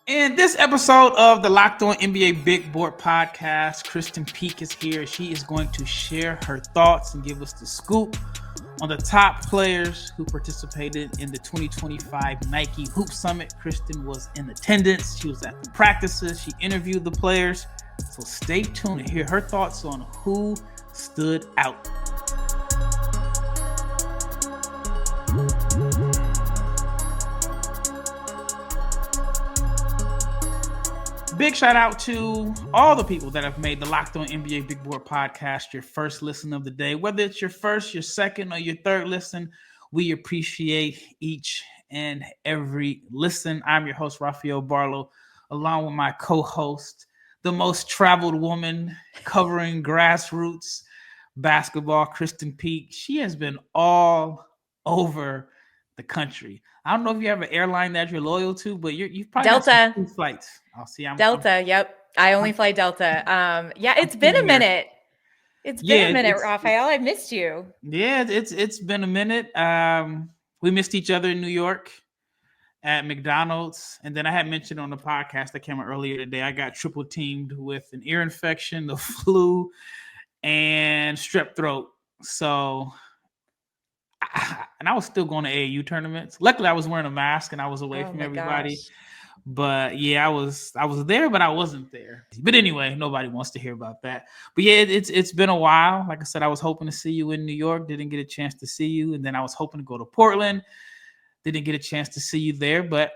In this episode of the Locked On NBA Big Board podcast, Krysten Peek is here. She is going to share her thoughts and give us the scoop on the top players who participated in the 2025 Nike Hoop Summit. Krysten was in attendance. She was at the practices. She interviewed the players. So stay tuned to hear her thoughts on who stood out. Big shout out to all the people that have made the Locked On NBA Big Board podcast your first listen of the day. Whether it's your first, your second, or your third listen, we appreciate each and every listen. I'm your host, Rafael Barlowe, along with my co-host, the most traveled woman covering grassroots basketball, Krysten Peek. She has been all over the country. I don't know if you have an airline that you're loyal to, but you've probably Delta. got some flights. I'll see. Delta. Yep. I only fly Delta. It's been a minute. It's been a minute, Rafael. I missed you. Yeah, it's been a minute. We missed each other in New York at McDonald's. And then I had mentioned on the podcast that came out earlier today, I got triple teamed with an ear infection, the flu, and strep throat. So, and I was still going to AAU tournaments. Luckily, I was wearing a mask and I was away from everybody. Gosh. But yeah, I was there, but I wasn't there. But anyway, nobody wants to hear about that. But yeah, it's been a while. Like I said, I was hoping to see you in New York. Didn't get a chance to see you. And then I was hoping to go to Portland. Didn't get a chance to see you there. But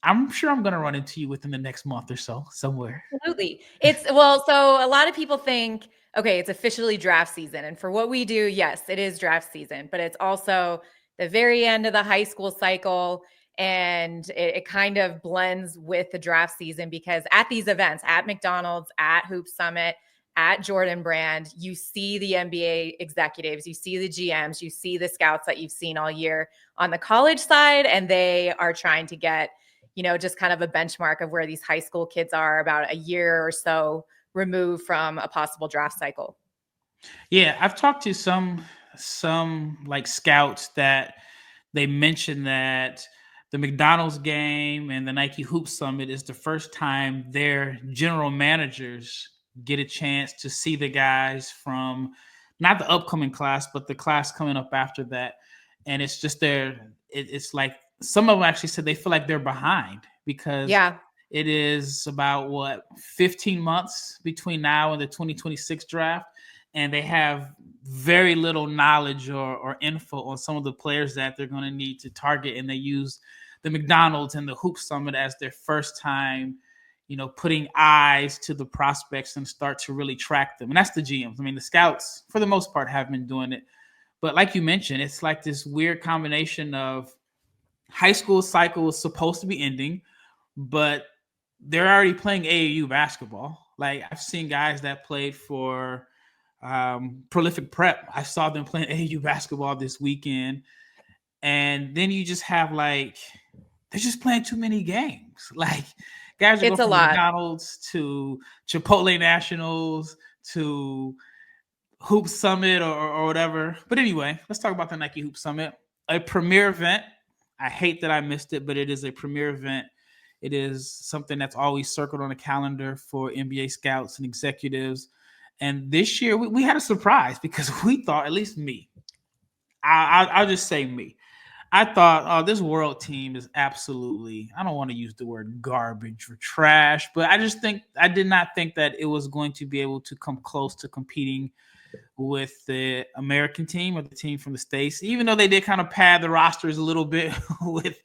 I'm sure I'm going to run into you within the next month or so somewhere. Absolutely. So a lot of people think, okay, it's officially draft season. And for what we do, yes, it is draft season. But it's also the very end of the high school cycle. And it kind of blends with the draft season because at these events, at McDonald's, at Hoop Summit, at Jordan Brand, you see the NBA executives, you see the GMs, you see the scouts that you've seen all year on the college side. And they are trying to get, just kind of a benchmark of where these high school kids are about a year or so removed from a possible draft cycle. Yeah, I've talked to some like scouts that they mentioned that the McDonald's game and the Nike Hoop Summit is the first time their general managers get a chance to see the guys from not the upcoming class, but the class coming up after that. And it's just it's like some of them actually said they feel like they're behind because it is about 15 months between now and the 2026 draft. And they have very little knowledge or info on some of the players that they're going to need to target. And they use the McDonald's and the Hoop Summit as their first time, putting eyes to the prospects and start to really track them. And that's the GMs. I mean, the scouts, for the most part, have been doing it. But like you mentioned, it's like this weird combination of high school cycle is supposed to be ending, but they're already playing AAU basketball. Like I've seen guys that played for Prolific Prep. I saw them playing AAU basketball this weekend. And then you just have they're just playing too many games. Like guys are going from McDonald's to Chipotle Nationals to Hoop Summit or whatever. But anyway, let's talk about the Nike Hoop Summit, a premier event. I hate that I missed it, but it is a premier event. It is something that's always circled on the calendar for NBA scouts and executives. And this year we had a surprise because we thought, at least me, I'll just say me. I thought, this world team is absolutely, I don't want to use the word garbage or trash, but I did not think that it was going to be able to come close to competing with the American team or the team from the States, even though they did kind of pad the rosters a little bit with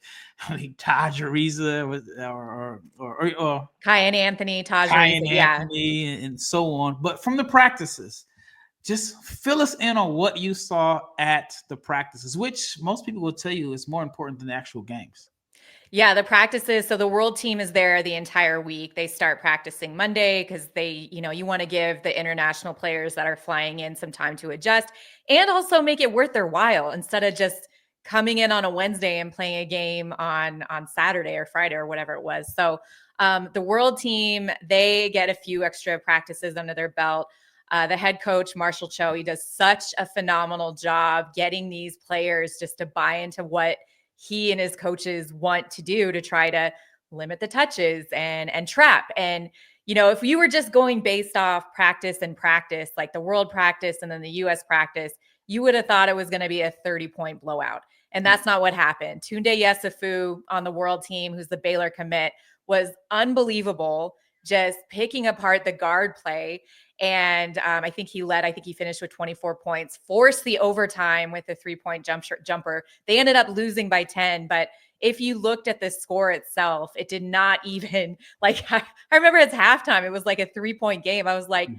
Taj Ariza or Kyan Anthony, Taj Ariza, Anthony, and so on. But from the practices, just fill us in on what you saw at the practices, which most people will tell you is more important than the actual games. Yeah, the practices. So the world team is there the entire week. They start practicing Monday because you want to give the international players that are flying in some time to adjust and also make it worth their while instead of just coming in on a Wednesday and playing a game on Saturday or Friday or whatever it was. So the world team, they get a few extra practices under their belt. The head coach, Marshall Cho, he does such a phenomenal job getting these players just to buy into what he and his coaches want to do to try to limit the touches and trap. And, you know, if you were just going based off practice, like the world practice and then the US practice, you would have thought it was going to be a 30-point blowout. And that's not what happened. Tounde Yessoufou on the world team, who's the Baylor commit, was unbelievable, just picking apart the guard play. And I think he finished with 24 points, forced the overtime with a 3-point jumper. They ended up losing by 10. But if you looked at the score itself, it did not even, like, I remember it's halftime. It was like a 3-point game. I was like,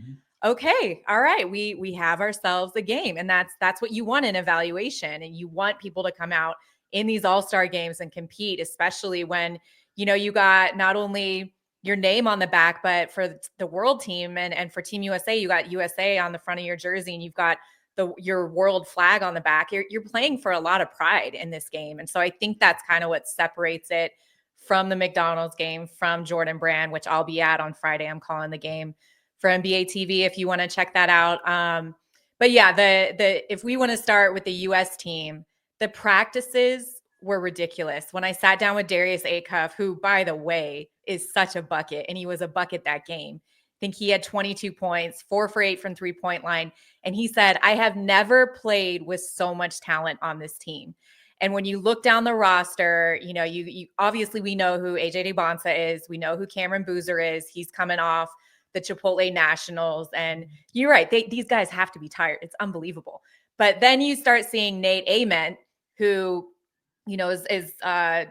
okay, all right, we have ourselves a game. And that's what you want in evaluation. And you want people to come out in these all-star games and compete, especially when, you know, you got not only your name on the back, but for the world team and for Team USA, you got USA on the front of your jersey and you've got your world flag on the back. You're playing for a lot of pride in this game. And so I think that's kind of what separates it from the McDonald's game, from Jordan Brand, which I'll be at on Friday. I'm calling the game for NBA TV if you want to check that out. But yeah, if we want to start with the US team, the practices were ridiculous. When I sat down with Darius Acuff, who, by the way, is such a bucket, and he was a bucket that game. I think he had 22 points, 4 for 8 from 3-point line. And he said, I have never played with so much talent on this team. And when you look down the roster, you know, you obviously we know who AJ Dybantsa is. We know who Cameron Boozer is. He's coming off the Chipotle Nationals. And you're right. These guys have to be tired. It's unbelievable. But then you start seeing Nate Ament, who, you know, I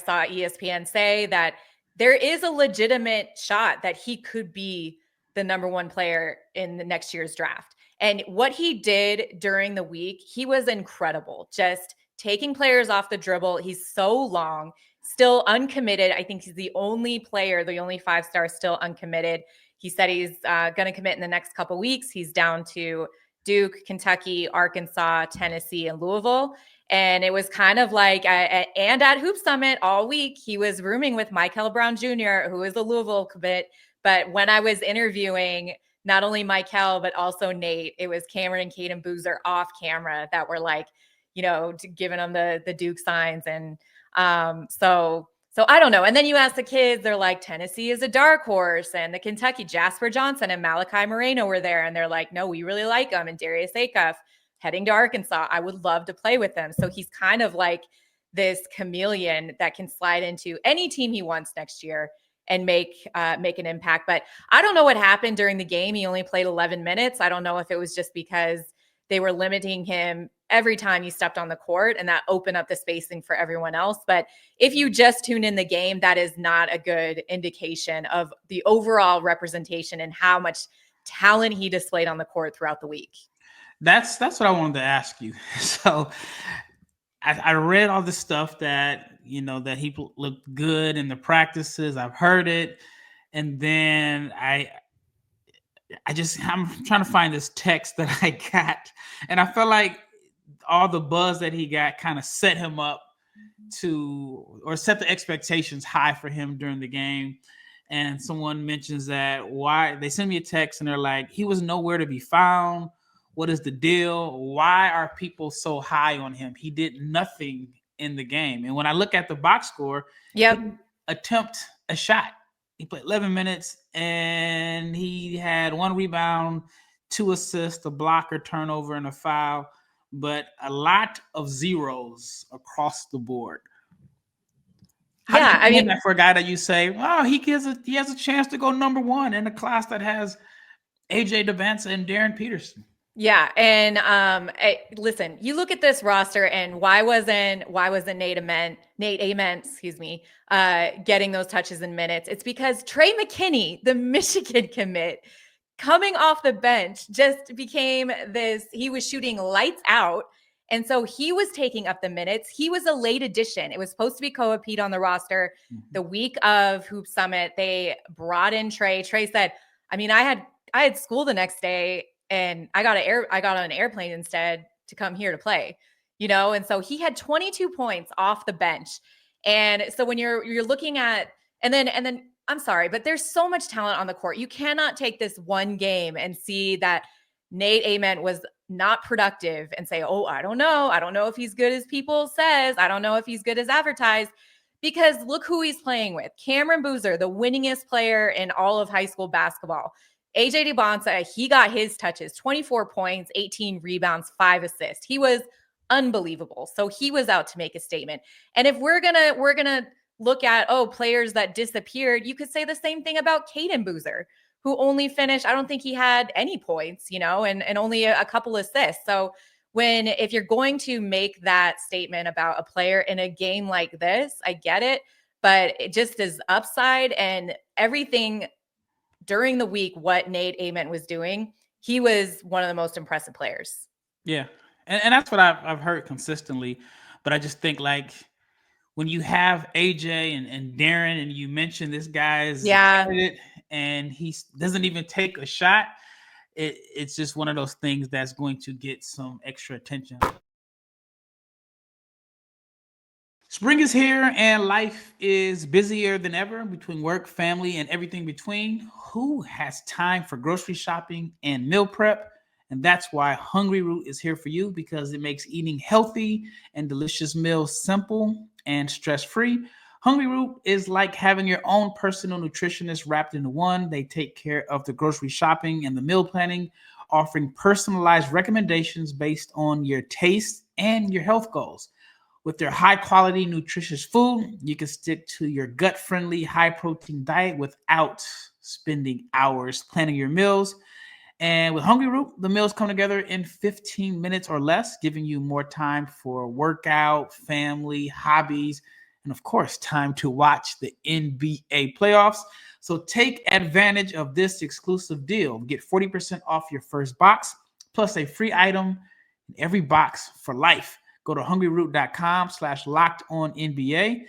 saw ESPN say that there is a legitimate shot that he could be the number 1 player in the next year's draft. And what he did during the week, he was incredible. Just taking players off the dribble. He's so long, still uncommitted. I think he's the only player, the only 5-star still uncommitted. He said he's going to commit in the next couple weeks. He's down to Duke, Kentucky, Arkansas, Tennessee, and Louisville. And it was kind of like, and at Hoop Summit all week, he was rooming with Michael Brown Jr., who is a Louisville commit. But when I was interviewing not only Michael, but also Nate, it was Cameron and Caden Boozer off camera that were like, you know, giving them the Duke signs. And so I don't know. And then you ask the kids, they're like, Tennessee is a dark horse. And the Kentucky, Jasper Johnson and Malachi Moreno were there. And they're like, no, we really like them. And Darius Acuff heading to Arkansas, I would love to play with them. So he's kind of like this chameleon that can slide into any team he wants next year and make an impact. But I don't know what happened during the game. He only played 11 minutes. I don't know if it was just because they were limiting him every time he stepped on the court, and that opened up the spacing for everyone else. But if you just tune in the game, that is not a good indication of the overall representation and how much talent he displayed on the court throughout the week. That's what I wanted to ask you. So I read all the stuff that, you know, that he looked good in the practices. I've heard it. And then I'm trying to find this text that I got. And I felt like all the buzz that he got kind of set him up or set the expectations high for him during the game. And someone mentions that they send me a text and they're like, he was nowhere to be found. What is the deal? Why are people so high on him? He did nothing in the game. And when I look at the box score, he didn't attempt a shot. He played 11 minutes and he had 1 rebound, 2 assists, a block or turnover, and a foul, but a lot of zeros across the board. How do you that for a guy that you say, wow, he has a chance to go number 1 in a class that has AJ Dybantsa and Darren Peterson? Yeah. And listen, you look at this roster and why wasn't Nate Ament, getting those touches and minutes? It's because Trey McKinney, the Michigan commit, coming off the bench, just became he was shooting lights out. And so he was taking up the minutes. He was a late addition. It was supposed to be Koa Pete on the roster. The week of Hoop Summit, they brought in Trey. Trey said, I mean, I had school the next day, and I got on an airplane instead to come here to play, you know? And so he had 22 points off the bench. And so when you're looking at, and then I'm sorry, but there's so much talent on the court. You cannot take this one game and see that Nate Ament was not productive and say, oh, I don't know if he's good as people says. I don't know if he's good as advertised, because look who he's playing with. Cameron Boozer, the winningest player in all of high school basketball. AJ Dybantsa, he got his touches, 24 points, 18 rebounds, 5 assists. He was unbelievable. So he was out to make a statement. And if we're gonna look at players that disappeared, you could say the same thing about Caden Boozer, who only finished, I don't think he had any points, and only a couple assists. So if you're going to make that statement about a player in a game like this, I get it, but it just is upside and everything during the week, what Nate Ament was doing, he was one of the most impressive players. Yeah. And that's what I've heard consistently. But I just think like when you have AJ and Darren and you mention this guy is a candidate and he doesn't even take a shot, it's just one of those things that's going to get some extra attention. Spring is here and life is busier than ever between work, family, and everything between. Who has time for grocery shopping and meal prep? And that's why Hungry Root is here for you, because it makes eating healthy and delicious meals simple and stress-free. Hungry Root is like having your own personal nutritionist wrapped into one. They take care of the grocery shopping and the meal planning, offering personalized recommendations based on your taste and your health goals. With their high quality, nutritious food, you can stick to your gut friendly, high protein diet without spending hours planning your meals. And with Hungry Root, the meals come together in 15 minutes or less, giving you more time for workout, family, hobbies, and of course, time to watch the NBA playoffs. So take advantage of this exclusive deal. Get 40% off your first box, plus a free item in every box for life. Go to hungryroot.com/lockedonnba.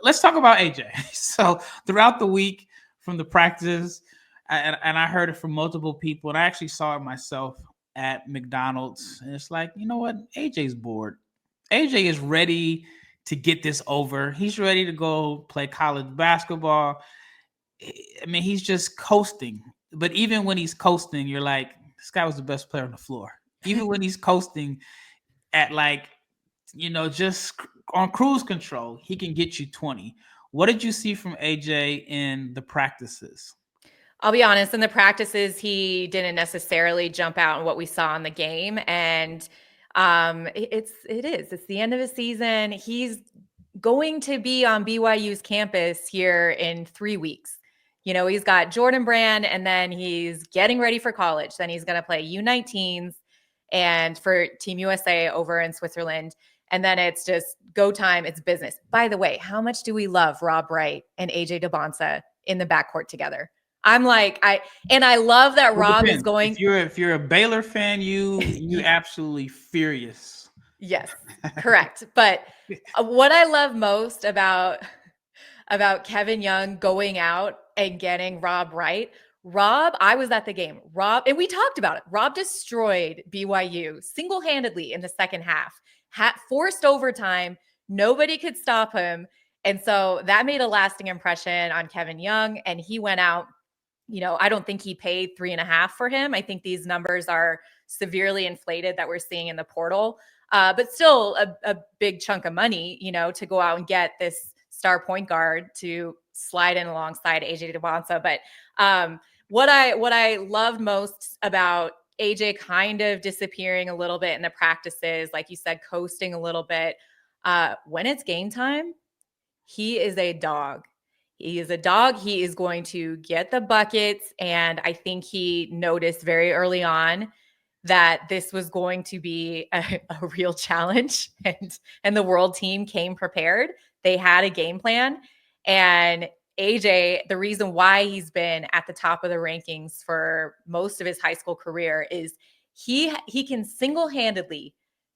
Let's talk about AJ. So throughout the week from the practices, and I heard it from multiple people, and I actually saw it myself at McDonald's. And it's like, you know what? AJ's bored. AJ is ready to get this over. He's ready to go play college basketball. I mean, he's just coasting. But even when he's coasting, you're like, this guy was the best player on the floor. Even when he's coasting at like, just on cruise control, he can get you 20. What did you see from AJ in the practices? I'll be honest, in the practices, he didn't necessarily jump out in what we saw in the game. And it's the end of the season. He's going to be on BYU's campus here in 3 weeks. He's got Jordan Brand, and then he's getting ready for college. Then he's going to play U19s and for Team USA over in Switzerland. And then it's just go time. It's business. By the way, how much do we love Rob Wright and AJ Dybantsa in the backcourt together? I'm like, I love that Rob is going. If you're a Baylor fan, you absolutely furious. Yes, correct. But what I love most about Kevin Young going out and getting Rob Wright. Rob, I was at the game. Rob, and we talked about it. Rob destroyed BYU single-handedly in the second half. Forced overtime. Nobody could stop him. And so that made a lasting impression on Kevin Young. And he went out. I don't think he paid 3.5 for him. I think these numbers are severely inflated that we're seeing in the portal. But still a big chunk of money, to go out and get this star point guard to slide in alongside AJ Dybantsa. But what I loved most about AJ kind of disappearing a little bit in the practices, like you said, coasting a little bit. When it's game time, he is a dog. He is a dog. He is going to get the buckets. And I think he noticed very early on that this was going to be a real challenge. And the world team came prepared. They had a game plan. And AJ, the reason why he's been at the top of the rankings for most of his high school career is he can single-handedly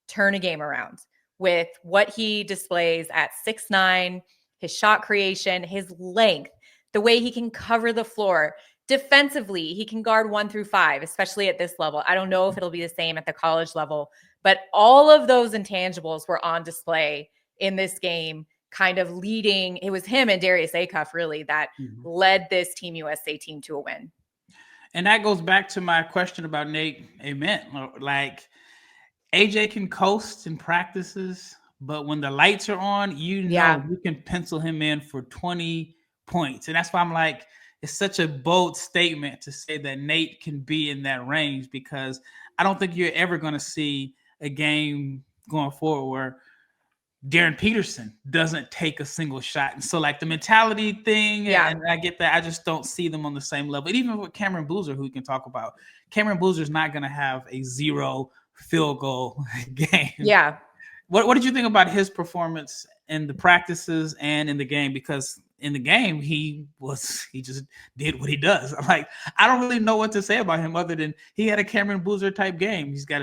turn a game around with what he displays at 6'9", his shot creation, his length, the way he can cover the floor. Defensively, he can guard 1 through 5, especially at this level. I don't know if it'll be the same at the college level, but all of those intangibles were on display in this game, kind of leading. It was him and Darius Acuff really that led this Team USA team to a win. And that goes back to my question about Nate Ament. Like, AJ can coast in practices, but when the lights are on, Yeah. you can pencil him in for 20 points. And that's why I'm like, it's such a bold statement to say that Nate can be in that range, because I don't think you're ever going to see a game going forward where Darren Peterson doesn't take a single shot. And so, like, the mentality thing, Yeah. and I get that, I just don't see them on the same level. And even with Cameron Boozer, who we can talk about, Cameron Boozer's not going to have a 0 field goal game. Yeah. What did you think about his performance in the practices and in the game? Because in the game, he just did what he does. I'm like, I don't really know what to say about him other than he had a Cameron Boozer type game. He's got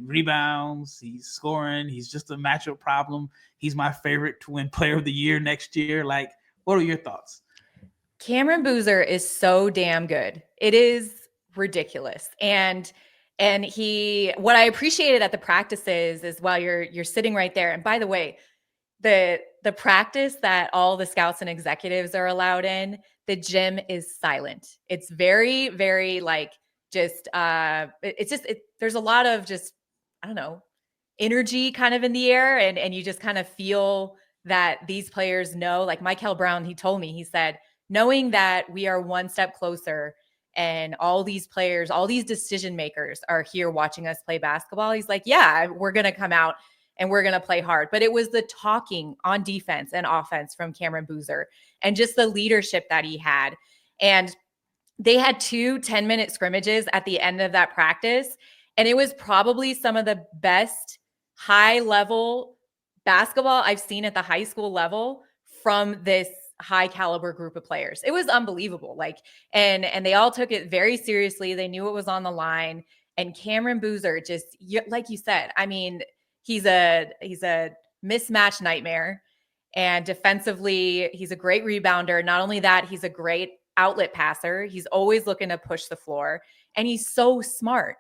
rebounds, he's scoring, he's just a matchup problem. He's my favorite to win Player of the Year next year. Like, what are your thoughts? Cameron Boozer is so damn good. It is ridiculous. And what I appreciated at the practices is while you're sitting right there. And by the way, the practice that all the scouts and executives are allowed in, the gym is silent. It's very, very like just there's a lot of just, I don't know, energy kind of in the air, and you just kind of feel that these players know, like Michael Brown, he told me, he said, knowing that we are one step closer and all these players, all these decision makers are here watching us play basketball. He's like, yeah, we're going to come out and we're going to play hard. But it was the talking on defense and offense from Cameron Boozer and just the leadership that he had. And they had 2 10-minute scrimmages at the end of that practice. And it was probably some of the best high level basketball I've seen at the high school level from this high caliber group of players. It was unbelievable. Like, and they all took it very seriously. They knew it was on the line. And Cameron Boozer, just like you said, I mean, he's a mismatch nightmare. And defensively, he's a great rebounder. Not only that, he's a great outlet passer. He's always looking to push the floor, and he's so smart.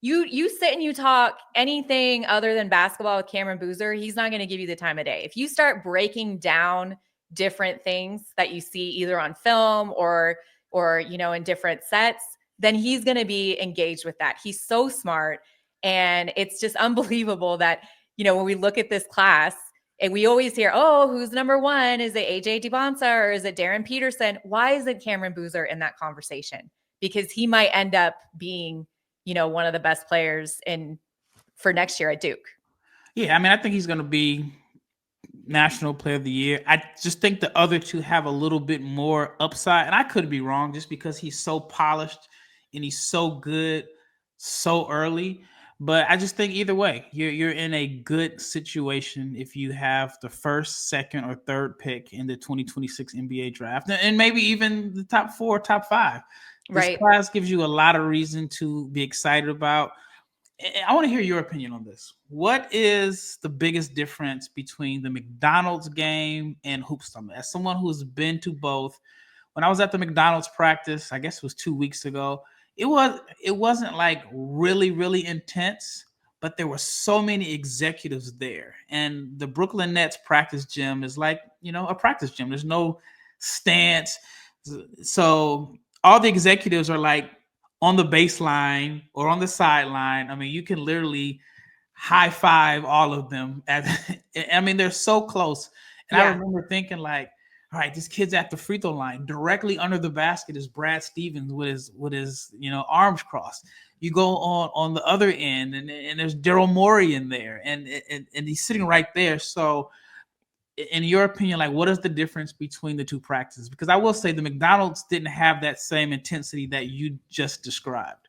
You sit and you talk anything other than basketball with Cameron Boozer, he's not going to give you the time of day. If you start breaking down different things that you see either on film or in different sets, then he's going to be engaged with that. He's so smart, and it's just unbelievable that when we look at this class and we always hear, oh, who's number 1? Is it AJ Dybantsa or is it Darren Peterson? Why isn't Cameron Boozer in that conversation? Because he might end up being one of the best players for next year at Duke. Yeah, I mean, I think he's going to be National Player of the Year. I just think the other two have a little bit more upside, and I could be wrong just because he's so polished and he's so good so early. But I just think either way, you're in a good situation if you have the first, second, or third pick in the 2026 NBA draft, and maybe even the top 4, top 5. This Right. class gives you a lot of reason to be excited about. I want to hear your opinion on this. What is the biggest difference between the McDonald's game and Hoop Summit? As someone who's been to both, when I was at the McDonald's practice, I guess it was 2 weeks ago, it wasn't like really, really intense, but there were so many executives there. And the Brooklyn Nets practice gym is like, a practice gym. There's no stance. So all the executives are like on the baseline or on the sideline. I mean, you can literally high five all of them. I mean, they're so close. And I remember thinking like, all right, this kid's at the free throw line. Directly under the basket is Brad Stevens with his arms crossed. You go on the other end, and there's Daryl Morey in there, and he's sitting right there. So, in your opinion, like, what is the difference between the two practices? Because I will say the McDonald's didn't have that same intensity that you just described.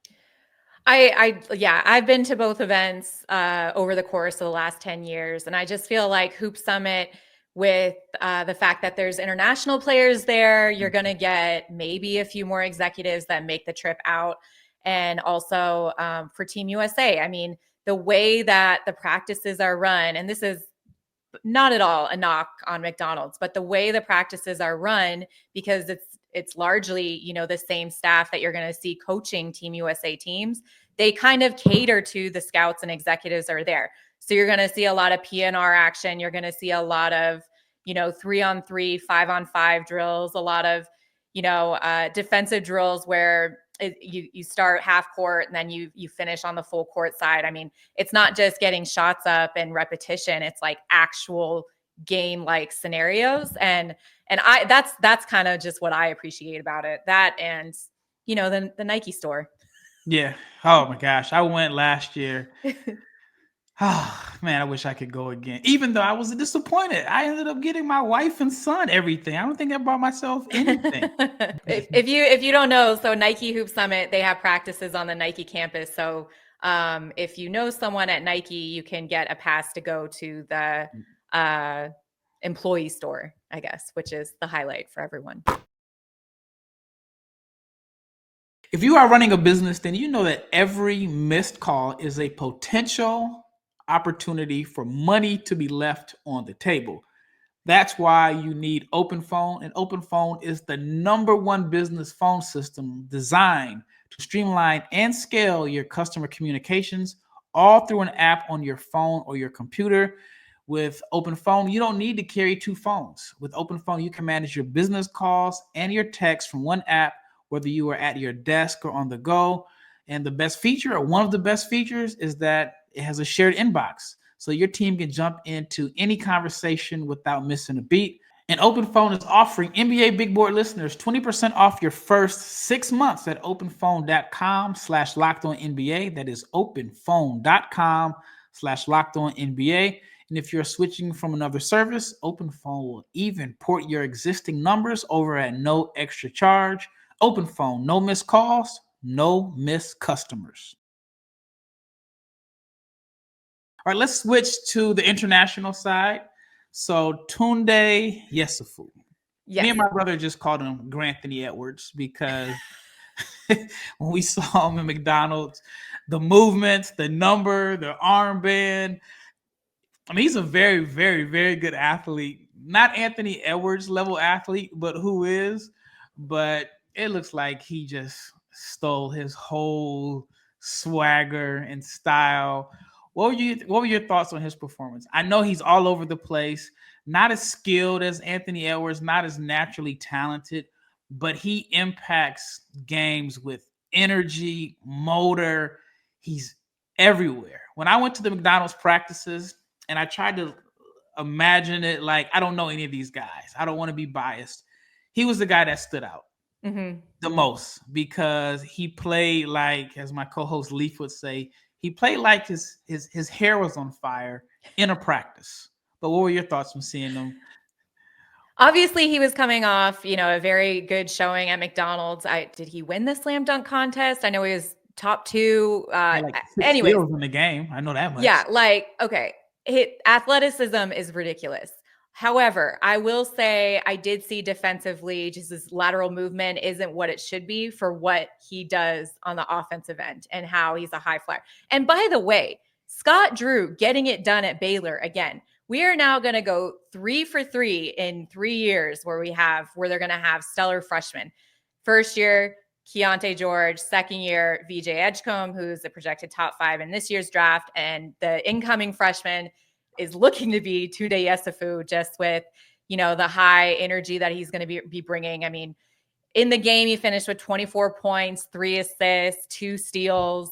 I've been to both events over the course of the last 10 years, and I just feel like Hoop Summit, with the fact that there's international players there, you're going to get maybe a few more executives that make the trip out. And also for Team USA, I mean, the way that the practices are run, and this is not at all a knock on McDonald's, but the way the practices are run, because it's largely, the same staff that you're going to see coaching Team USA teams, they kind of cater to the scouts and executives are there. So you're going to see a lot of PNR action. You're going to see a lot of, 3-on-3, 5-on-5 drills, a lot of, defensive drills where you start half court and then you finish on the full court side. I mean, it's not just getting shots up and repetition. It's like actual game like scenarios. And that's kind of just what I appreciate about it. That and the Nike store. Yeah. Oh my gosh. I went last year. Oh man, I wish I could go again. Even though I was disappointed. I ended up getting my wife and son everything. I don't think I bought myself anything. If you don't know, so Nike Hoop Summit, they have practices on the Nike campus. So if you know someone at Nike, you can get a pass to go to the employee store, I guess, which is the highlight for everyone. If you are running a business, then you know that every missed call is a potential opportunity for money to be left on the table. That's why you need Open Phone, and Open Phone is the number one business phone system designed to streamline and scale your customer communications all through an app on your phone or your computer. With Open Phone, you don't need to carry two phones. With Open Phone, you can manage your business calls and your texts from one app, whether you are at your desk or on the go. And the best feature, or one of the best features, is that it has a shared inbox. So your team can jump into any conversation without missing a beat. And Open Phone is offering NBA Big Board listeners 20% off your first 6 months at openphone.com/lockedonnba. That is openphone.com/lockedonnba. And if you're switching from another service, Open Phone will even port your existing numbers over at no extra charge. Open Phone, no missed calls, no missed customers. All right, let's switch to the international side. So Tounde Yessoufou. Yes. Me and my brother just called him Granthony Edwards because when we saw him in McDonald's, the movements, the number, the armband. I mean, he's a very, very, very good athlete. Not Anthony Edwards level athlete, but who is. But it looks like he just stole his whole swagger and style. What were your thoughts on his performance? I know he's all over the place, not as skilled as Anthony Edwards, not as naturally talented, but he impacts games with energy, motor. He's everywhere. When I went to the McDonald's practices and I tried to imagine it like, I don't know any of these guys. I don't want to be biased. He was the guy that stood out the most because he played like, as my co-host Leaf would say, he played like his hair was on fire in a practice. But what were your thoughts from seeing him? Obviously, he was coming off, a very good showing at McDonald's. Did he win the slam dunk contest? I know he was top 2. Anyways, in the game, I know that much. Yeah, okay, athleticism is ridiculous. However, I will say I did see defensively, just his lateral movement isn't what it should be for what he does on the offensive end and how he's a high flyer. And by the way, Scott Drew getting it done at Baylor again. We are now going to go 3 for 3 in 3 years where they're going to have stellar freshmen. First year, Keontae George, second year, VJ Edgecombe, who's the projected top 5 in this year's draft. And the incoming freshman is looking to be Tounde Yessoufou, just with, the high energy that he's going to be bringing. I mean, in the game, he finished with 24 points, 3 assists, 2 steals,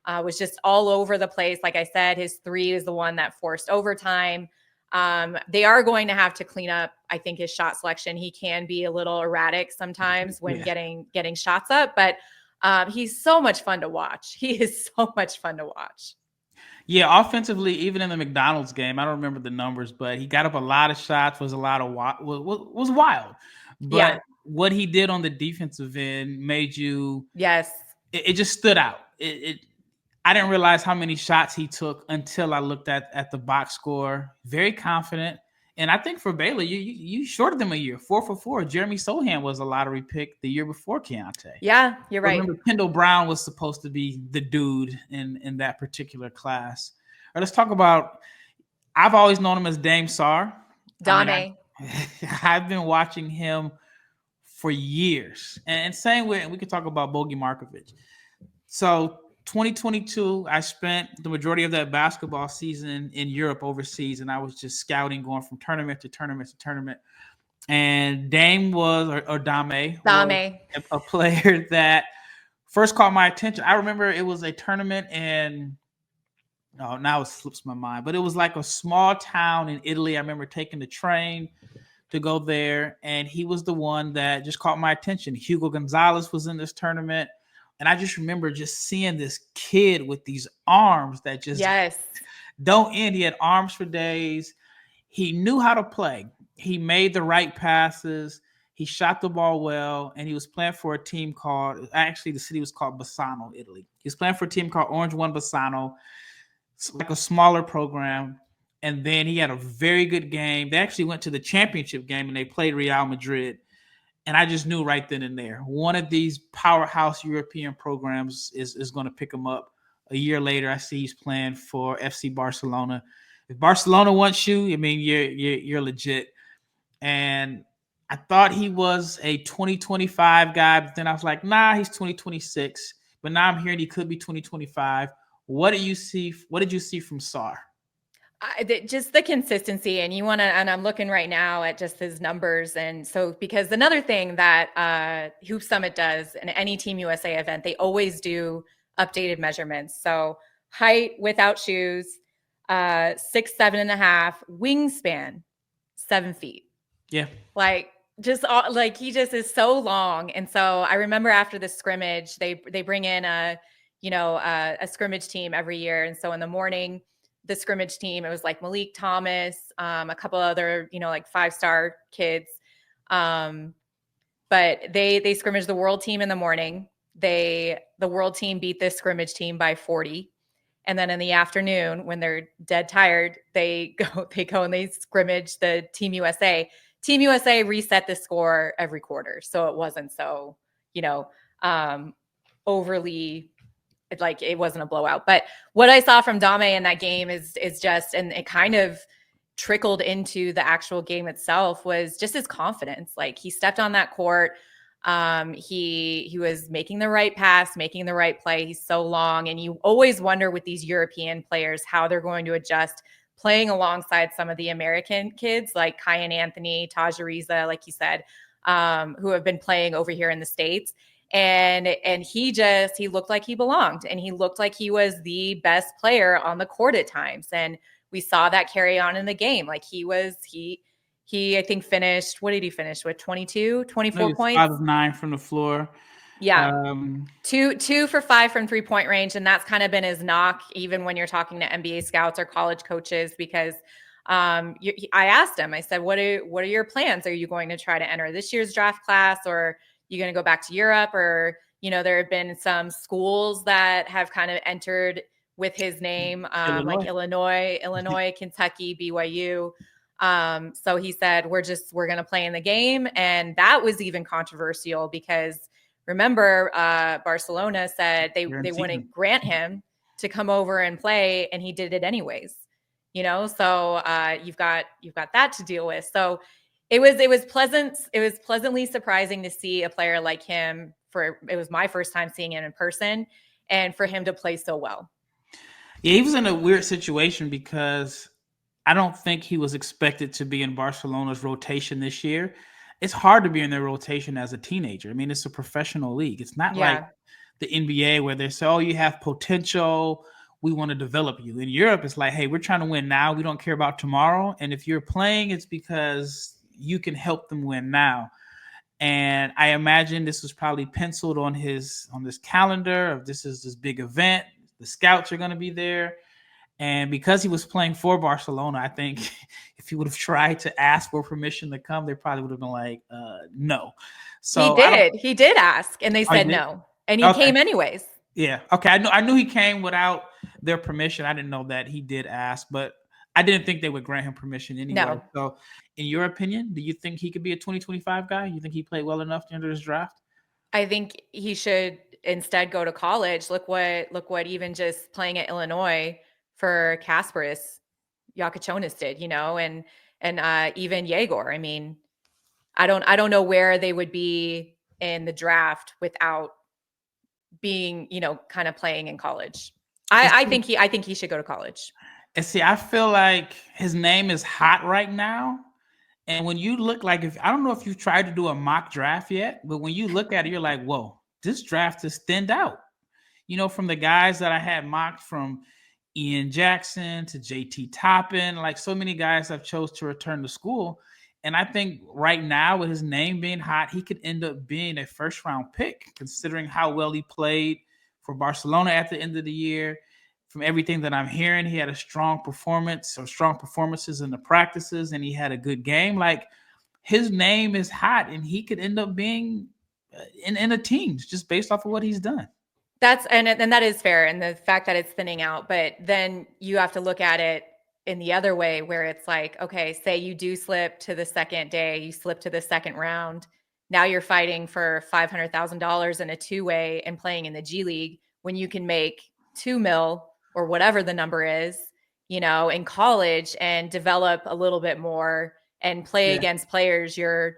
was just all over the place. Like I said, his 3 is the one that forced overtime. They are going to have to clean up, I think, his shot selection. He can be a little erratic sometimes when getting shots up, but he's so much fun to watch. He is so much fun to watch. Yeah, offensively, even in the McDonald's game, I don't remember the numbers, but he got up a lot of shots, was wild. But what he did on the defensive end made you it just stood out. I didn't realize how many shots he took until I looked at the box score. Very confident. And I think for Baylor, you shorted them a year, 4 for 4. Jeremy Sohan was a lottery pick the year before Keontae. Yeah, you're right. Remember, Kendall Brown was supposed to be the dude in that particular class. All right, let's talk about, I've always known him as Dame Sarr. Dame. I've been watching him for years. And same way, we could talk about Bogi Markovic. So 2022, I spent the majority of that basketball season in Europe overseas, and I was just scouting, going from tournament to tournament to tournament. And Dame was, or Dame, was a player that first caught my attention. I remember it was a tournament in, oh, now it slips my mind, but it was like a small town in Italy. I remember taking the train to go there, and he was the one that just caught my attention. Hugo Gonzalez was in this tournament, and I just remember just seeing this kid with these arms that just Yes. don't end. He had arms for days. He knew how to play. He made the right passes. He shot the ball well, and he was playing for a team called, actually, the city was called Bassano, Italy. He was playing for a team called Orange One Bassano, like a smaller program. And then he had a very good game. They actually went to the championship game and they played Real Madrid. And I just knew right then and there, one of these powerhouse European programs is going to pick him up. A year later, I see he's playing for FC Barcelona. If Barcelona wants you, I mean, you're legit. And I thought he was a 2025 guy, but then I was like, nah, he's 2026. But now I'm hearing he could be 2025. What did you see? What did you see from Sarr? Just the consistency, and you want to, and I'm looking right now at just his numbers. And so, because another thing that Hoop Summit does in any Team USA event, they always do updated measurements. So height without shoes, 6'7.5", wingspan 7 feet. Yeah. Like just like he just is so long. And so I remember after the scrimmage, they bring in a scrimmage team every year. And so in the morning, the scrimmage team, it was like Malik Thomas, a couple other, like 5-star kids. But they scrimmaged the world team in the morning. The world team beat this scrimmage team by 40. And then in the afternoon, when they're dead tired, they go and they scrimmage the Team USA. Team USA reset the score every quarter. So it wasn't so, overly, like it wasn't a blowout. But what I saw from Dame in that game is just, and it kind of trickled into the actual game itself, was just his confidence. Like he stepped on that court. He was making the right pass, making the right play. He's so long. And you always wonder with these European players, how they're going to adjust playing alongside some of the American kids like Kyan Anthony, Taj Ariza, like you said, who have been playing over here in the States. And he looked like he belonged, and he looked like he was the best player on the court at times. And we saw that carry on in the game. Like he I think finished, what did he finish with? 22, 24 points? 5 of 9 from the floor. Yeah. 2 for 5 from 3-point range. And that's kind of been his knock, even when you're talking to NBA scouts or college coaches, because I asked him, I said, what are your plans? Are you going to try to enter this year's draft class, or you going to go back to Europe? Or, there have been some schools that have kind of entered with his name, like Illinois, Kentucky, BYU. So he said, we're going to play in the game. And that was even controversial because remember, Barcelona said they wouldn't grant him to come over and play, and he did it anyways, so you've got that to deal with. So it was pleasant. It was pleasantly surprising to see a player like him. It was my first time seeing him in person, and for him to play so well. Yeah, he was in a weird situation because I don't think he was expected to be in Barcelona's rotation this year. It's hard to be in their rotation as a teenager. I mean, it's a professional league. It's not like the NBA where they say, oh, you have potential, we want to develop you. In Europe, it's like, hey, we're trying to win now. We don't care about tomorrow. And if you're playing, it's because you can help them win now. And I imagine this was probably penciled on this calendar of this is this big event. The scouts are going to be there. And because he was playing for Barcelona, I think if he would have tried to ask for permission to come, they probably would have been like, no. So he did ask, and they said no. And he came anyways. Yeah. Okay. I knew he came without their permission. I didn't know that he did ask, but I didn't think they would grant him permission anyway. No. So in your opinion, do you think he could be a 2025 guy? You think he played well enough to enter this draft? I think he should instead go to college. Look what even just playing at Illinois for Kasparis Yakachonis did, and even Yegor. I mean, I don't know where they would be in the draft without being, kind of playing in college. I think he should go to college. And see, I feel like his name is hot right now. And when you look, like, I don't know if you've tried to do a mock draft yet, but when you look at it, you're like, whoa, this draft is thinned out. From the guys that I had mocked, from Ian Jackson to JT Toppin, like so many guys have chose to return to school. And I think right now, with his name being hot, he could end up being a first round pick, considering how well he played for Barcelona at the end of the year. From everything that I'm hearing, he had a strong performance or strong performances in the practices, and he had a good game. Like, his name is hot, and he could end up being in the teams just based off of what he's done. And that is fair, and the fact that it's thinning out. But then you have to look at it in the other way, where it's like, okay, say you do slip to the second day, you slip to the second round. Now you're fighting for $500,000 in a two-way and playing in the G League when you can make $2 million or whatever the number is, in college, and develop a little bit more and play against players your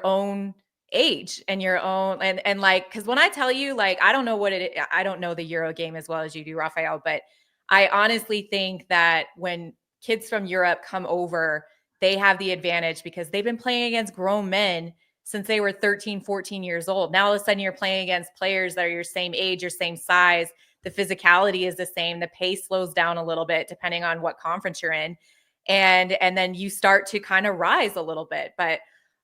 own age and your own, and like, because when I tell you, like, I don't know the Euro game as well as you do, Rafael, but I honestly think that when kids from Europe come over, they have the advantage because they've been playing against grown men since they were 13, 14 years old. Now all of a sudden you're playing against players that are your same age, your same size. The physicality is the same. The pace slows down a little bit depending on what conference you're in. And then you start to kind of rise a little bit. But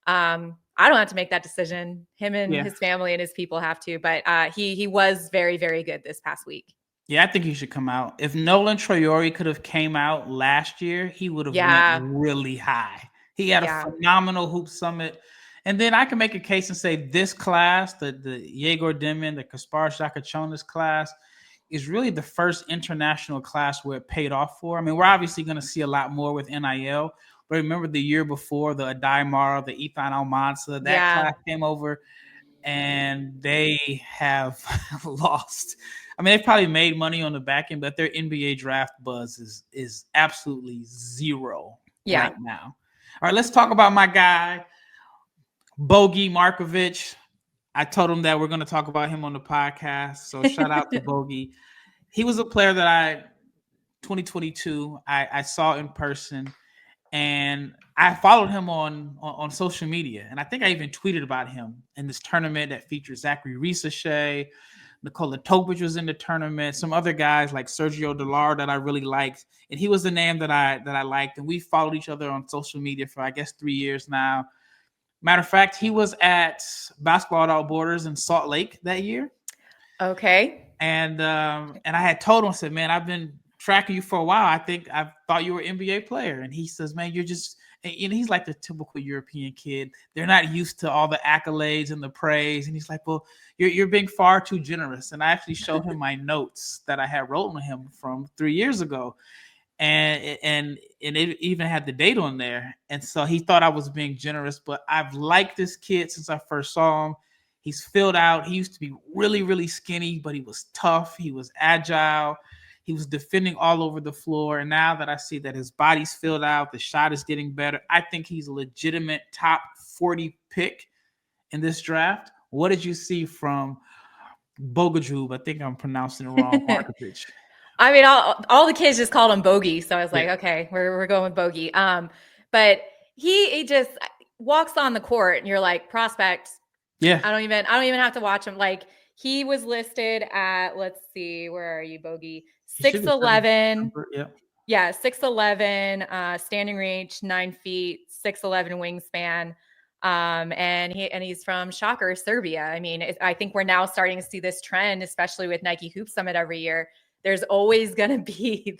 I don't have to make that decision. Him and his family and his people have to. But he was very, very good this past week. Yeah, I think he should come out. If Nolan Traore could have came out last year, he would have went really high. He had a phenomenal hoop summit. And then I can make a case and say this class, the Yegor Demin, the Kaspar Shakachonis class, is really the first international class where it paid off for. I mean, we're obviously going to see a lot more with NIL, but remember the year before, the Adai Mara, the Ethan Almanza, that class came over, and they have lost. I mean, they've probably made money on the back end, but their NBA draft buzz is absolutely zero right now. All right, let's talk about my guy, Bogi Markovic. I told him that we're going to talk about him on the podcast, so shout out to Bogi. He was a player that 2022, I saw in person, and I followed him on social media, and I think I even tweeted about him in this tournament that featured Zachary Risachet. Nikola Topic was in the tournament. Some other guys like Sergio Dell'Ar that I really liked, and he was the name that I liked. And we followed each other on social media for, I guess, 3 years now. Matter of fact, he was at Basketball Without Borders in Salt Lake that year. Okay. And I had told him, I said, man, I've been tracking you for a while. I thought you were an NBA player. And he says, man, you're just, and he's like the typical European kid. They're not used to all the accolades and the praise. And he's like, well, you're being far too generous. And I actually showed him my notes that I had wrote on him from 3 years ago. And it even had the date on there. And so he thought I was being generous, but I've liked this kid since I first saw him. He's filled out. He used to be really, really skinny, but he was tough. He was agile. He was defending all over the floor. And now that I see that his body's filled out, the shot is getting better, I think he's a legitimate top 40 pick in this draft. What did you see from Bogajub? I think I'm pronouncing it wrong, Markovic. I mean, all the kids just called him Bogi, so I was like, okay, we're going with Bogi. But he just walks on the court, and you're like, prospect. Yeah, I don't even have to watch him. Like, he was listed at, let's see, where are you, Bogi? 6'11". Yeah, 6'11", standing reach, 9 feet, 6'11" wingspan. And he's from Shocker, Serbia. I mean, I think we're now starting to see this trend, especially with Nike Hoop Summit every year. There's always going to be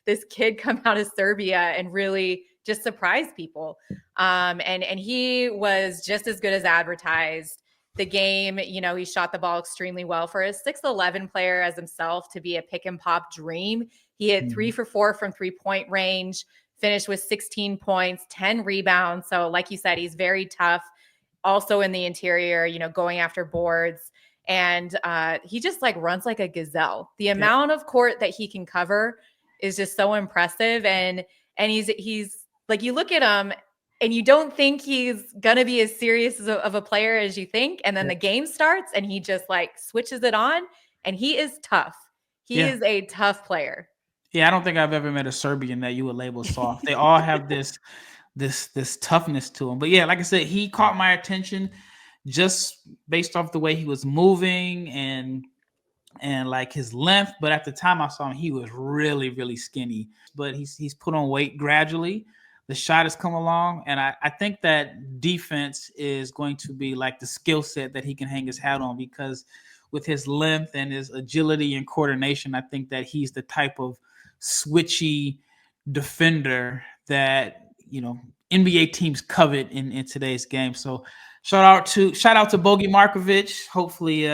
this kid come out of Serbia and really just surprise people. And he was just as good as advertised. The game, he shot the ball extremely well for a 6'11" player as himself to be a pick and pop dream. He hit 3 for 4 from 3-point range, finished with 16 points, 10 rebounds. So like you said, he's very tough. Also in the interior, going after boards. And he just runs like a gazelle. The amount of court that he can cover is just so impressive. And he's like, you look at him and you don't think he's going to be as serious of a player as you think. And then the game starts and he just switches it on, and he is tough. He is a tough player. Yeah. I don't think I've ever met a Serbian that you would label soft. They all have this toughness to them. But yeah, like I said, he caught my attention just based off the way he was moving and like his length. But at the time I saw him, he was really, really skinny. But he's put on weight gradually. The shot has come along, and I think that defense is going to be like the skill set that he can hang his hat on, because with his length and his agility and coordination, I think that he's the type of switchy defender that, you know, NBA teams covet in today's game. So shout out to Bogi Markovic. Hopefully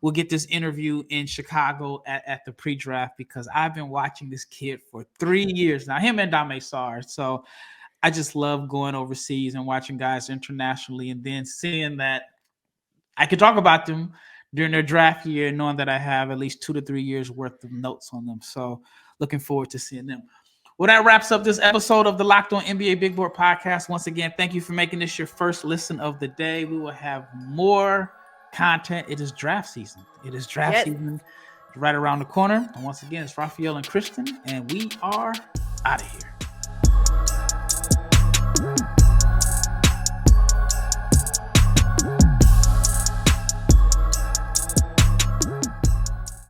we'll get this interview in Chicago at the pre-draft, because I've been watching this kid for 3 years now, him and Dame Sarr. So I just love going overseas and watching guys internationally, and then seeing that I could talk about them during their draft year, knowing that I have at least 2 to 3 years worth of notes on them. So looking forward to seeing them. Well, that wraps up this episode of the Locked On NBA Big Board Podcast. Once again, thank you for making this your first listen of the day. We will have more content. It is draft season. Season right around the corner. And once again, it's Rafael and Krysten, and we are out of here.